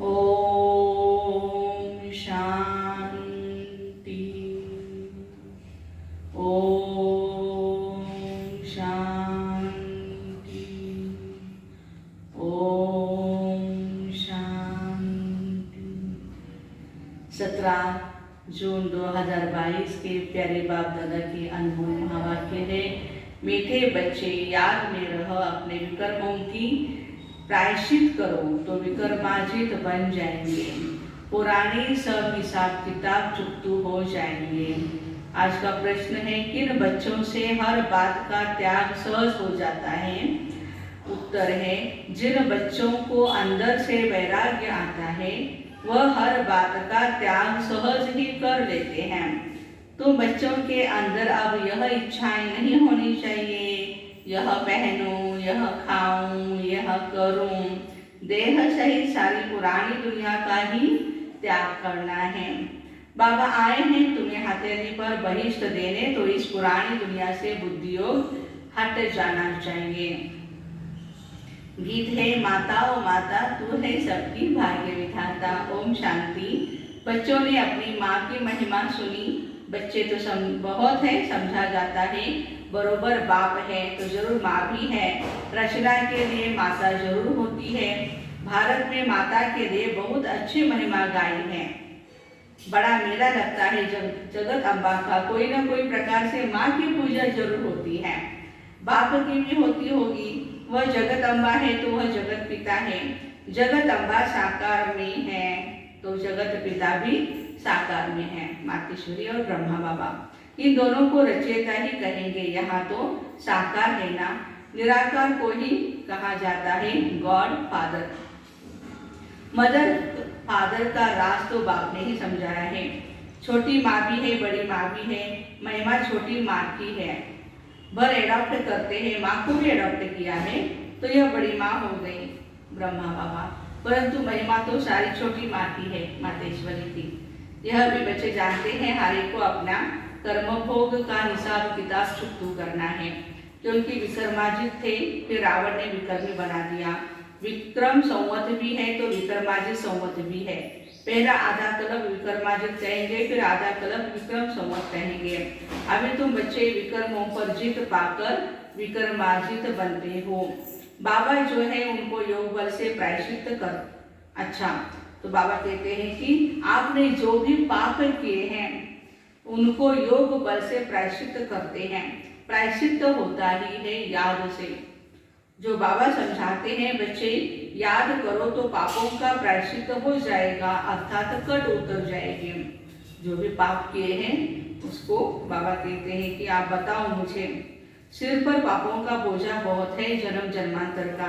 ओम शांति। ओम शांति। ओम शांति। 17 जून 2022 के प्यारे बाप दादा के अनमोल महावाक्य है। मीठे बच्चे, याद में रह, अपने विकर्मों की प्रायश्चित करो तो विकर्माजित बन जाएंगे। पुराने सब हिसाब किताब चुकतू हो जाएंगे। आज का प्रश्न है, किन बच्चों से हर बात का त्याग सहज हो जाता है? उत्तर है, जिन बच्चों को अंदर से वैराग्य आता है वह हर बात का त्याग सहज ही कर लेते हैं। तो बच्चों के अंदर अब यह इच्छाएं नहीं होनी चाहिए, यह पहनूं, यह खाऊं, यह करूं। देह सहित सारी पुरानी दुनिया का ही त्याग करना है। बाबा आए हैं तुम्हें हथेली पर बहिष्ठ देने, तो इस पुरानी दुनिया से बुद्धियोग हट जाना चाहिए। गीत है, माता ओ माता तू है सबकी भाग्य विधाता। ओम शांति। बच्चों ने अपनी माँ की महिमा सुनी। बच्चे तो बहुत है, समझा जाता है, बरोबर बाप है तो जरूर माँ भी है। रचना के लिए माता जरूर होती है। भारत में माता के लिए बहुत अच्छी महिमा गाई है। बड़ा मेला लगता है जगत अम्बा का। कोई ना कोई प्रकार से माँ की पूजा जरूर होती है। बाप की भी होती होगी। वह जगत अम्बा है तो वह जगत पिता है। जगत अम्बा साकार में है तो जगत पिता भी साकार में है। मातेश्वरी और ब्रह्मा बाबा, इन दोनों को रचयिता ही कहेंगे। यहाँ तो साकार है ना, निराकार को ही कहा जाता है गॉड फादर। मदर फादर का राज तो बाप ने ही समझाया है। छोटी माँ भी है, बड़ी माँ भी है। महिमा छोटी माँ की है। भर एडॉप्ट करते हैं, माँ को भी एडॉप्ट किया है तो यह बड़ी माँ हो गई ब्रह्मा बाबा। परंतु महिमा तो सारी छोटी माँ की है, मातेश्वरी की। यह भी बच्चे जानते हैं, हर एक को अपना कर्म भोग का हिसाब किताब चुकतू करना है। क्योंकि विक्रमाजित थे, फिर रावण ने विक्रमी बना दिया। विक्रम संवत भी है तो विक्रमाजित संवत भी है। पहला आधा कल्प विक्रमाजित कहेंगे, फिर आधा कल्प विक्रम संवत कहेंगे। अभी तुम बच्चे विक्रमों पर जीत पाकर विक्रमाजित बनते हो। बाबा जो है उनको योग बल से प्रायश्चित कर। अच्छा, तो बाबा कहते हैं कि आपने जो भी पाप किए हैं उनको योग बल से प्रायश्चित करते हैं। प्रायश्चित होता ही है याद से। जो बाबा समझाते हैं, बच्चे याद करो तो पापों का प्रायश्चित हो जाएगा, अर्थात कट उतर जाएगी। जो भी पाप किए हैं उसको बाबा कहते हैं कि आप बताओ मुझे। सिर पर पापों का बोझा बहुत है, जन्म जन्मांतर का।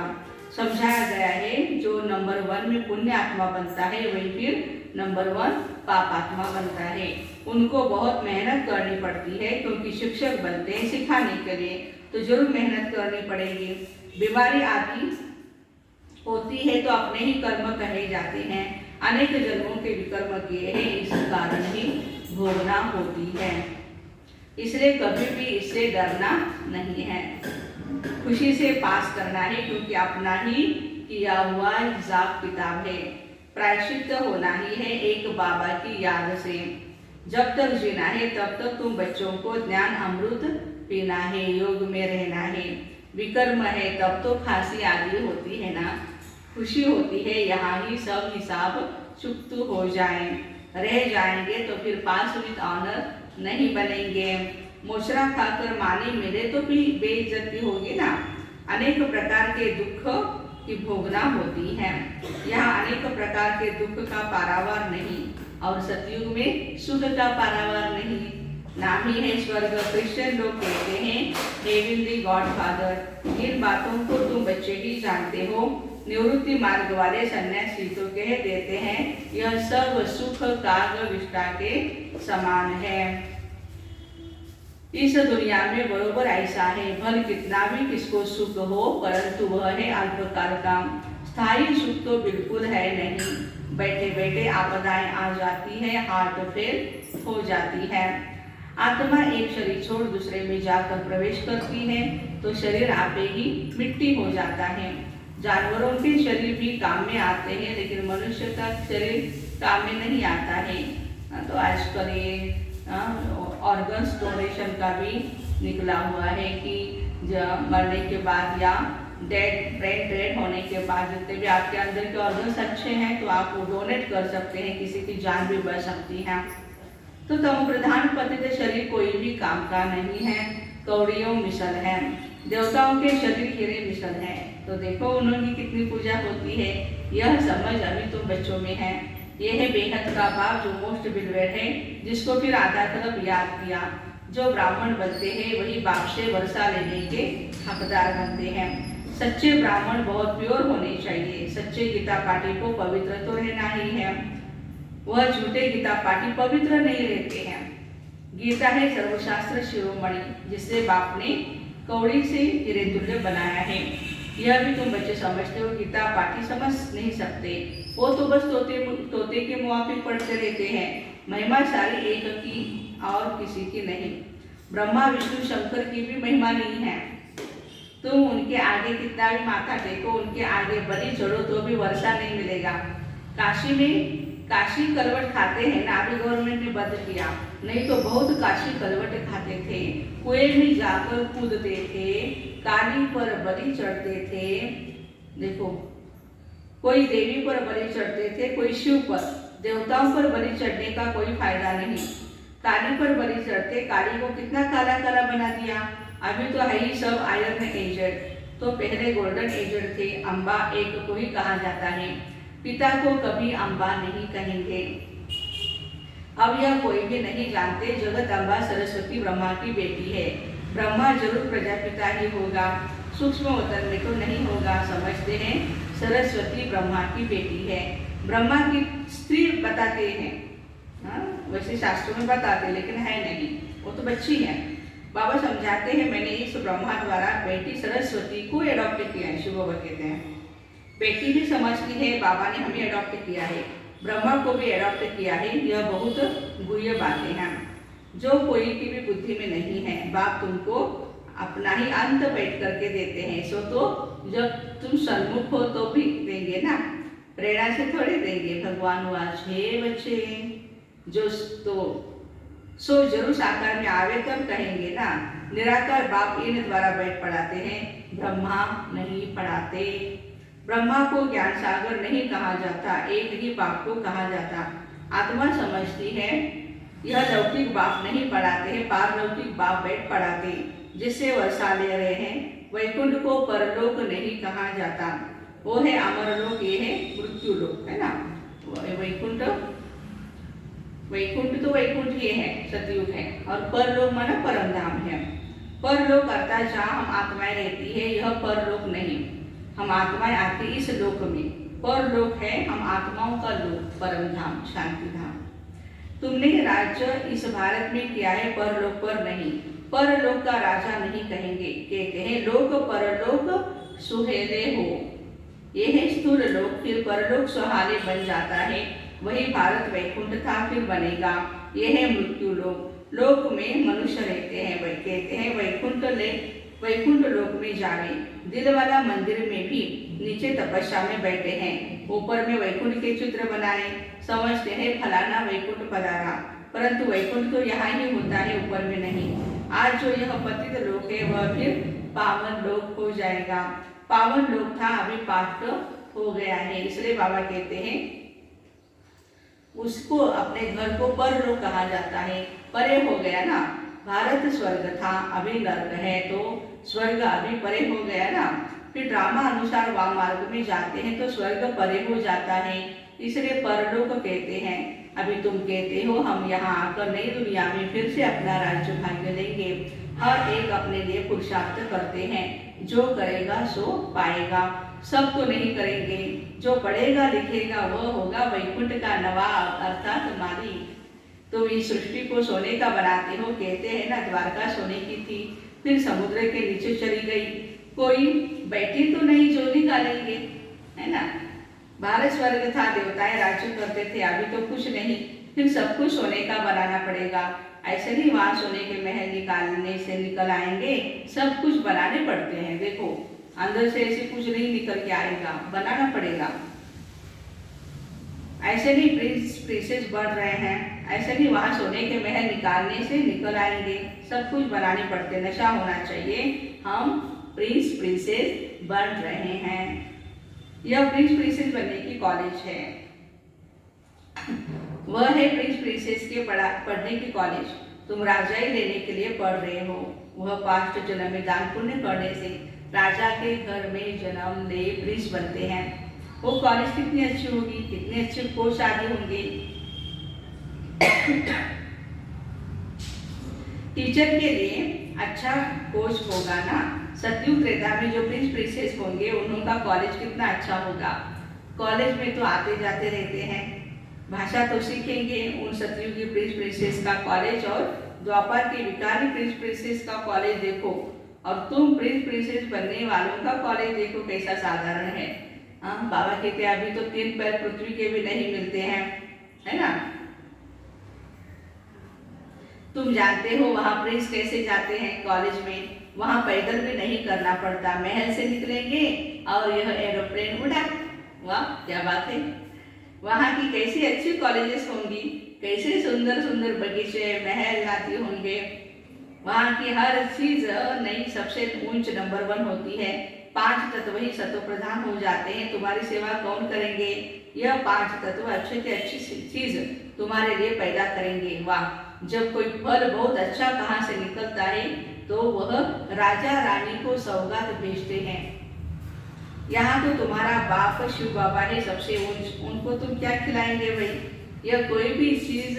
समझाया गया है, जो नंबर 1 में पुण्य आत्मा बनता है वही फिर नंबर 1 पाप आत्मा बनता है। उनको बहुत मेहनत करनी पड़ती है, क्योंकि शिक्षक बनते हैं सिखाने के लिए, तो जरूर मेहनत करनी पड़ेगी। बीमारी आदि होती है तो अपने ही कर्म कहे जाते हैं। अनेक जन्मों के विकर्म किए हैं, इस कारण ही भोगना होती है। इसलिए कभी भी इससे डरना नहीं है, खुशी से पास करना है, क्योंकि अपना ही किया हुआ हिसाब किताब है। प्रायश्चित होना ही है एक बाबा की याद से। जब तक जीना है तब तक तुम बच्चों को ज्ञान अमृत पीना है, योग में रहना है। विकर्म है तब तो फांसी आदि होती है ना, खुशी होती है यहाँ ही सब हिसाब चुकतू हो जाए। रह जाएंगे तो फिर पास विद ऑनर नहीं बनेंगे। मोचरा खाकर माने मिले तो भी बेइज्जती होगी ना। अनेक प्रकार के दुख की भोगना होती है। यहाँ अनेक प्रकार के दुख का पारावार नहीं, और सतयुग में सुख का पारावार नहीं। नाम ही है स्वर्ग। क्रिश्चियन लोग कहते हैं हेवन दी गॉड फादर। इन बातों को तुम बच्चे ही जानते हो। निवृत्ति मार्ग वाले सन्यासी तो कह देते हैं यह सब सुख काग विष्टा के समान है। इस दुनिया में बरोबर ऐसा है, भल कितना भी किसको सुख हो, परंतु वह है अल्पकाल का। स्थायी सुख तो बिल्कुल है नहीं। बैठे बैठे आपदाएं आ जाती है, हार्ट फेल हो जाती है। आत्मा एक शरीर छोड़ दूसरे में जाकर प्रवेश करती है तो शरीर आपे ही मिट्टी हो जाता है। जानवरों के शरीर भी काम में आते हैं, लेकिन मनुष्य का शरीर काम में नहीं आता है। तो आजकल ये ऑर्गन डोनेशन का भी निकला हुआ है कि मरने के बाद या ब्रेन डेड होने के बाद जितने भी आपके अंदर के ऑर्गन्स अच्छे हैं तो आप वो डोनेट कर सकते हैं, किसी की जान भी बच सकती है। तो तमो प्रधान पतित शरीर कोई भी काम का नहीं है, कौड़ियों मिसल है, देवताओं के शरीर हीरे मिसल है। तो देखो उन्होंने कितनी पूजा होती है, यह समझ अभी तो बच्चों में है। यह है बेहद का भाव जो मोस्ट बिलवेड है, जिसको फिर आधा कल्प याद किया। जो ब्राह्मण बनते हैं वही बाप से वर्षा लेने के हकदार बनते हैं। सच्चे ब्राह्मण बहुत प्योर होने चाहिए। सच्चे गीता पाठी को पवित्र तो रहना ही है, वह झूठे गीता पाठी पवित्र नहीं रहते हैं। गीता है सर्वशास्त्र शिरोमणि, जिसे बाप ने कौड़ी से हीरे तुल्य बनाया है। यह भी तुम बच्चे समझते हो, गीता पाठी समझ नहीं सकते, वो तो बस तोते के मुआफिक पढ़ते रहते हैं। महिमा सारी एक की और किसी की नहीं। ब्रह्मा विष्णु शंकर की भी महिमा नहीं है। तुम उनके आगे कितना भी माथा टेको, उनके आगे बलि चढ़ो तो भी वर्षा नहीं मिलेगा। काशी करवट खाते हैं ना, अभी गवर्नमेंट ने बंद किया, नहीं तो बहुत काशी करवट खाते थे। कुएं में जाकर कूदते थे, काली पर बलि चढ़ते थे। देखो कोई देवी पर बलि चढ़ते थे, कोई शिव पर। देवताओं पर बलि चढ़ने का कोई फायदा नहीं। काली पर बलि चढ़ते, काली को कितना काला काला बना दिया। अभी तो है ही सब आयरन एजेड, तो पहले गोल्डन एजेड थे। अम्बा एक को ही कहा जाता है, पिता को कभी अम्बा नहीं कहेंगे। अब यह कोई भी नहीं जानते, जगत अम्बा सरस्वती ब्रह्मा की बेटी है। ब्रह्मा जरूर प्रजापिता ही होगा, सूक्ष्म वतन में तो नहीं होगा। समझते हैं सरस्वती ब्रह्मा की बेटी है। ब्रह्मा की स्त्री बताते हैं, वैसे शास्त्रों में बताते, लेकिन है नहीं, वो तो बच्ची है। बाबा समझाते हैं, मैंने इस ब्रह्मा द्वारा बेटी सरस्वती को एडॉप्ट किया है। शिव बाबा कहते हैं बेटी भी समझती है, बाबा ने हमें एडॉप्ट किया है, ब्रह्मा को भी एडॉप्ट किया है। यह बहुत गुह्य बातें हैं जो कोई की भी बुद्धि में नहीं है। बाप तुमको अपना ही अंत बैठ करके देते हैं, सो तो जब तुम सन्मुख हो तो भी देंगे ना, प्रेरणा से थोड़े देंगे। भगवान वाच हे बच्चे, जो तो सो जरूर साकार में आवे तब कहेंगे ना। निराकार बाप इन द्वारा बैठ पढ़ाते हैं, ब्रह्मा नहीं पढ़ाते। ब्रह्मा को ज्ञान सागर नहीं कहा जाता, एक ही बाप को कहा जाता। आत्मा समझती है, यह लौकिक बाप नहीं पढ़ाते हैं, पारलौकिक बाप बैठ पढ़ाते, जिससे वर्षा ले रहे हैं। वैकुंठ को परलोक नहीं कहा जाता, वो है अमरलोक, ये है मृत्यु लोक, है ना। वैकुंठ तो वैकुंठ ये है, सतयुग है, और परलोक माना परम धाम है। परलोक अर्थात जहाँ हम आत्माएं रहती है, यह परलोक नहीं। हम आत्माएं आती इस लोक में, परलोक है हम आत्माओं का लोक, परम धाम, शांति धाम। तुमने राज्य इस भारत में किया है, परलोक पर नहीं। परलोक का राजा नहीं कहेंगे, कहते हैं लोक परलोक सुहेले हो। यह है स्थूल लोक, फिर परलोक सुहाले बन जाता है। वही भारत वैकुंठ था, फिर बनेगा। यह है मृत्यु लोक, लोक में मनुष्य रहते हैं। वही कहते हैं वैकुंठ लोक में जावे। दिल वाला मंदिर में भी नीचे तपस्या में बैठे हैं, ऊपर में वैकुंठ के चित्र बनाए, समझते हैं फलाना वैकुंठ पधारा, परंतु वैकुंठ तो यहाँ ही होता है, ऊपर में नहीं। आज जो यह पतित लोक है वह फिर पावन लोक हो जाएगा। पावन लोक था, अभी पाप हो गया है, इसलिए बाबा कहते हैं उसको, अपने घर को परलोक कहा जाता है। परे हो गया ना, भारत स्वर्ग था, अभी नर्क है, तो स्वर्ग अभी परे हो गया ना। फिर ड्रामा अनुसार वाम मार्ग में जाते हैं तो स्वर्ग परे हो जाता है, इसलिए परलोक कहते हैं। अभी तुम कहते हो हम यहाँ आकर नई दुनिया में फिर से अपना राज्य भाग्य लेंगे। हर एक अपने लिए पुरुषार्थ करते हैं, जो करेगा सो पाएगा। सब तो नहीं करेंगे, जो पढ़ेगा लिखेगा वह होगा वैकुंठ का नवाब अर्थात मालिक। तो इस सृष्टि को सोने का बनाते हो, कहते हैं ना द्वारका सोने की थी, फिर समुद्र के नीचे चली गई, कोई बैठी तो नहीं जो निकालेंगे, है ना। भारत स्वर्ग था, देवताएं राज्य करते थे, अभी तो कुछ नहीं, फिर सब कुछ सोने का बनाना पड़ेगा। ऐसे नहीं वहाँ सोने के महल निकालने से निकल आएंगे, सब कुछ बनाने पड़ते हैं। देखो अंदर से ऐसे कुछ नहीं निकल के आएगा, बनाना पड़ेगा। ऐसे नहीं प्रिंस प्रिंसेस बढ़ रहे हैं, ऐसे नहीं वहाँ सोने के महल निकालने से निकल आएंगे, सब कुछ बनाने पड़ते, नशा होना चाहिए। हम प्रिंस प्रिंसेस बन रहे हैं। यह प्रिंस प्रिंसेस बनने की कॉलेज है, वह है प्रिंस प्रिंसेस के पढ़ने की कॉलेज। तुम राजाई लेने के लिए पढ़ रहे हो। वह पास्ट जन्म में दान पुण्य करने से राजा के घर में जन्म ले प्रिंस बनते हैं। वो कॉलेज कितनी अच्छी होगी, कितने अच्छे कोच आदि होंगे। टीचर के लिए अच्छा कोच होगा ना। सतयुग त्रेता में जो प्रिंस प्रिंसेस होंगे उनका कॉलेज कितना अच्छा होगा। कॉलेज में तो आते जाते रहते हैं, भाषा तो सीखेंगे। उन सतयुगी प्रिंस प्रिंसेस का कॉलेज और द्वापर के विकारी प्रिंस प्रिंसेस का कॉलेज देखो, और तुम प्रिंस प्रिंसेस बनने वालों का कॉलेज देखो कैसा साधारण है। बाबा कहते अभी तो 3 पैर पृथ्वी के भी नहीं मिलते हैं, है ना। तुम जानते हो वहाँ प्रिंस कैसे जाते हैं कॉलेज में, वहाँ पैदल भी नहीं करना पड़ता, महल से निकलेंगे और यह एरोप्लेन उड़ा। वाह क्या बात है। वहाँ की कैसी अच्छी कॉलेजेस होंगी, कैसे सुंदर सुंदर बगीचे महल आदि होंगे। वहाँ की हर चीज नई सबसे ऊंच नंबर 1 होती है। 5 तत्व ही सतो प्रधान हो जाते हैं, तुम्हारी सेवा कौन करेंगे। यह 5 तत्व अच्छे से अच्छी चीज तुम्हारे लिए पैदा करेंगे। वाह, जब कोई फल बहुत अच्छा कहाँ से निकलता है तो वह राजा रानी को सौगात भेजते हैं। यहाँ तो तुम्हारा बाप शिव बाबा है सबसे ऊंच, उनको तुम क्या खिलाएंगे भाई। यह कोई भी चीज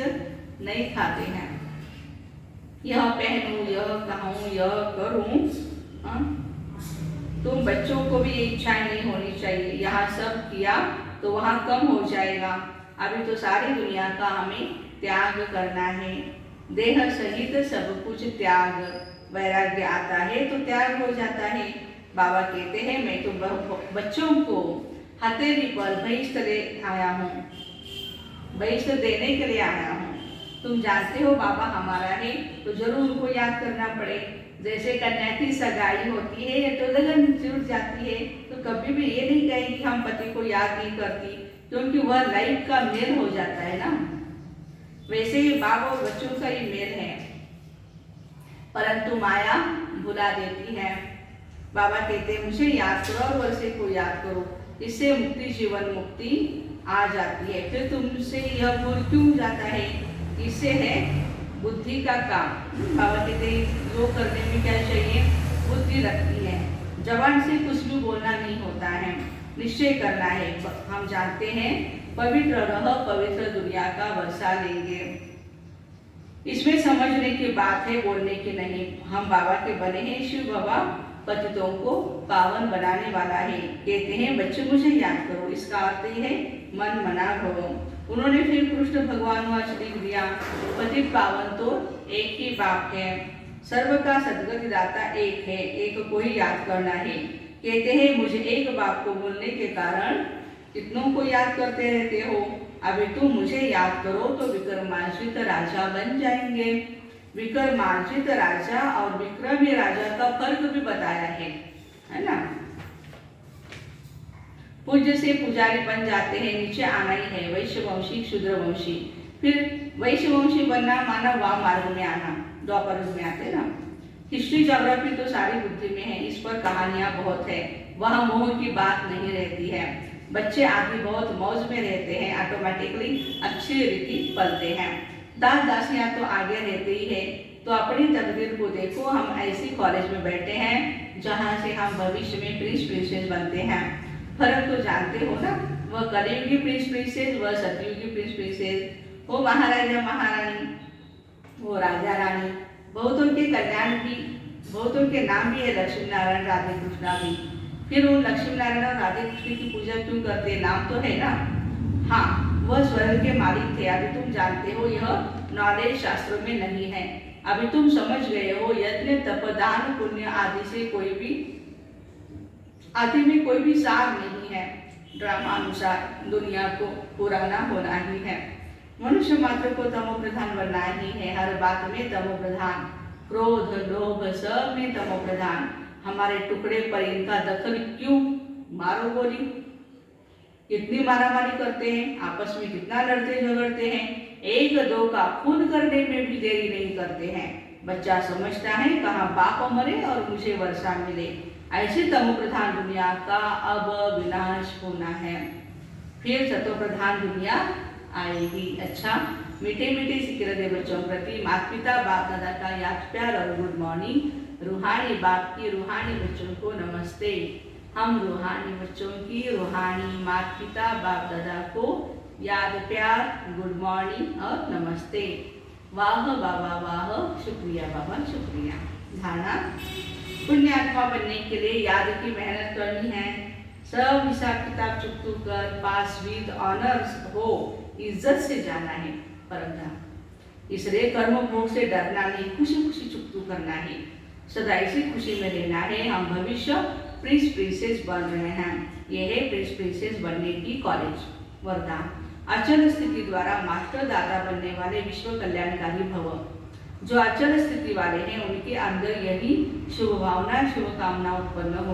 नहीं खाते हैं। यह पहनूं, यह कहूँ, यह करूं। तुम बच्चों को भी ये इच्छाएं नहीं होनी चाहिए। यहाँ सब किया तो वहाँ कम हो जाएगा। अभी तो सारी दुनिया का हमें त्याग करना है। देह सहित सब कुछ त्याग, वैराग्य आता है तो त्याग हो जाता है। बाबा कहते हैं मैं तो बच्चों को हथेली पर बहिष्ठ ले आया हूँ, बहिष्ठ देने के लिए आया हूँ। तुम जानते हो बाबा हमारा है तो जरूर उनको याद करना पड़े। जैसे कन्या की सगाई होती है तो लगन जुट जाती है, तो कभी भी ये नहीं कहेंगे हम पति को याद नहीं करती, क्योंकि वह लाइफ का मेल हो जाता है ना। वैसे ही बाप और बच्चों का ही मेल है, परंतु माया भुला देती है। बाबा कहते हैं मुझे याद करो और वर्षे को याद करो, इससे मुक्ति जीवन मुक्ति आ जाती है। फिर तुमसे यह भूल क्यों जाता है, इससे है बुद्धि का काम। बाबा कहते हैं योग करने में क्या चाहिए, बुद्धि रखनी है। जबान से कुछ भी बोलना नहीं होता है, निश्चय करना है। हम जानते हैं पवित्र रह पवित्र दुनिया का वर्षा लेंगे। इसमें समझने की बात है, बोलने की नहीं। हम बाबा के बने हैं, शिव बाबा पतितों को पावन बनाने वाला है। कहते हैं बच्चे मुझे याद करो, इसका अर्थ ही है मन मना भवो। उन्होंने फिर कृष्ण भगवान आज लिख दिया, पतित पावन तो एक ही बाप है, सर्व का सदगति दाता एक है, एक को ही याद करना है। कहते हैं मुझे एक बाप को बोलने के कारण कितनों को याद करते रहते हो। अभी तुम मुझे याद करो तो विक्रमार्जित राजा बन जाएंगे। विक्रमार्जित राजा और विक्रमी राजा का फर्क भी बताया है ना। पूज्य से पुजारी बन जाते हैं, नीचे आना ही है, वैश्यवंशी शूद्रवंशी। फिर वैश्यवंशी बनना माना वाम मार्ग में आना, द्वापर युग में आते ना। हिस्ट्री ज्योग्राफी तो सारी बुद्धि में है, इस पर कहानियां बहुत है, वहाँ मोह की बात नहीं रहती है। बच्चे आदि बहुत मौज में रहते हैं, ऑटोमेटिकली अच्छी रीति पलते हैं। दास दासियां तो आगे रहते ही है। तो अपनी तकदीर को देखो, हम ऐसी कॉलेज में बैठे हैं जहाँ से हम भविष्य में प्रिंस प्रिंसेस बनते हैं। फर्क तो जानते हो ना, वह कलयुगी प्रिंस प्रिंसेस, वह सतयुगी प्रिंस प्रिंसेस, वो महाराजा महारानी, वो राजा रानी। बहुतों के कल्याण भी, बहुतों के नाम भी है लक्ष्मी नारायण राधे कृष्णा भी। फिर उन लक्ष्मी नारायण और राधे कृष्ण की पूजा क्यों करते, नाम तो है ना। हाँ, वह स्वर्ग के मालिक थे। अभी तुम जानते हो यह नॉलेज शास्त्रों में नहीं है। अभी तुम समझ गए हो यज्ञ तप दान पुण्य आदि से कोई भी आदि में कोई भी सार नहीं है। ड्रामा अनुसार दुनिया को पुराना होना ही है। मनुष्य मात्र को तमो प्रधान बनना ही है, हर बात में तमो प्रधान, क्रोध लोभ सब में तमो प्रधान। हमारे टुकड़े पर इनका दखल क्यों? मारो गोली। कितनी मारामारी करते हैं, आपस में कितना लड़ते झगड़ते हैं, एक दो का खून करने में भी देरी नहीं करते हैं। बच्चा समझता है कहाँ बाप मरे और मुझे वर्षा मिले। ऐसी तमो प्रधान दुनिया का अब विनाश होना है, फिर सतो प्रधान दुनिया आएगी। अच्छा, मीठे मीठे सिकरते बच्चों प्रति माता पिता बाप दादा का याद प्यार और गुड मॉर्निंग। रूहानी बाप की रूहानी बच्चों को नमस्ते। हम रूहानी बच्चों की रूहानी माता पिता बाप दादा को याद प्यार, गुड मॉर्निंग और नमस्ते। वाह बाबा वाह, शुक्रिया बाबा शुक्रिया। धारणा, पुण्य आत्मा बनने के लिए याद की मेहनत करनी है। सब हिसाब किताब चुकतू कर पास विद ऑनर्स हो, इज्जत से जाना है परमधाम। इसलिए कर्म भोग से डरना नहीं, खुशी खुशी चुकतू करना है, सदा इसी खुशी में रहना है। हम भविष्य प्रिंस प्रिंसेस बन रहे हैं। यह है प्रिंस प्रिंसेस बनने की कॉलेज। वरदान, अचल स्थिति द्वारा मास्टर दाता बनने वाले विश्व कल्याणकारी भव। जो अचल स्थिति वाले हैं उनके अंदर यही शुभ भावना शुभ कामना उत्पन्न हो।